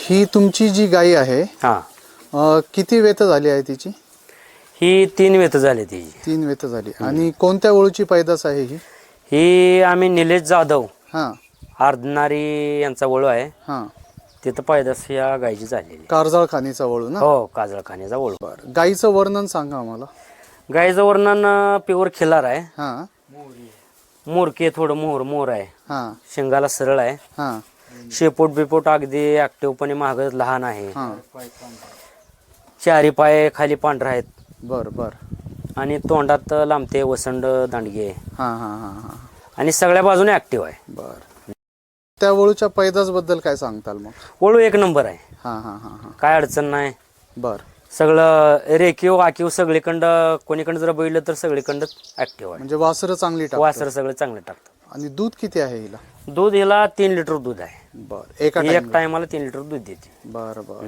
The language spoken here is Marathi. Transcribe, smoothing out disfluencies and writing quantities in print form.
ही तुमची जी गाय आहे हा किती वेत झाली आहे तिची? ही 3 वेत झाली तिची. 3 वेत झाली. आणि कोणत्या ओळूची पैदास आहे ही? ही आम्ही निलेश जाधव हां अर्धनारी यांचा वळू आहे, हां. तिथं पैदास या गायची झालेली. कारजाळ खाणीचा वळू ना? हो, काजळखाण्याचा वळू. बरं. गाईचं वर्णन सांगा आम्हाला. गायचं वर्णन प्युअर खिलार आहे, हां मोरके थोडं मोर आहे, हां शिंगाला सरळ आहे, हां शेपोट बिपोट अगदी ऍक्टिव्हपणे माग लहान आहे, हां. चारी पाय खाली पांढरा आहेत बर बर. आणि तोंडात लांबते वसंड दांडगे आहे हां हां हां हां. आणि सगळ्या बाजूने ऍक्टिव्ह आहे. बर. त्या वळूच्या पैदास बद्दल काय सांगताल मग? वळू 1 नंबर आहे, हां हां हां हां. काय अडचण नाही. बर. सगळं रेखीव आखीव सगळीकडं कोणीकडं जर बघितलं तर सगळीकडं ऍक्टिव्ह आहे. म्हणजे वासरं चांगली टाकतात. वासर सगळं चांगलं टाकतं. आणि दूध किती आहे हिला? दूध हिला 3 लिटर दूध आहे. बर. एका एक टायमाला 3 लिटर दूध देते. बर बर.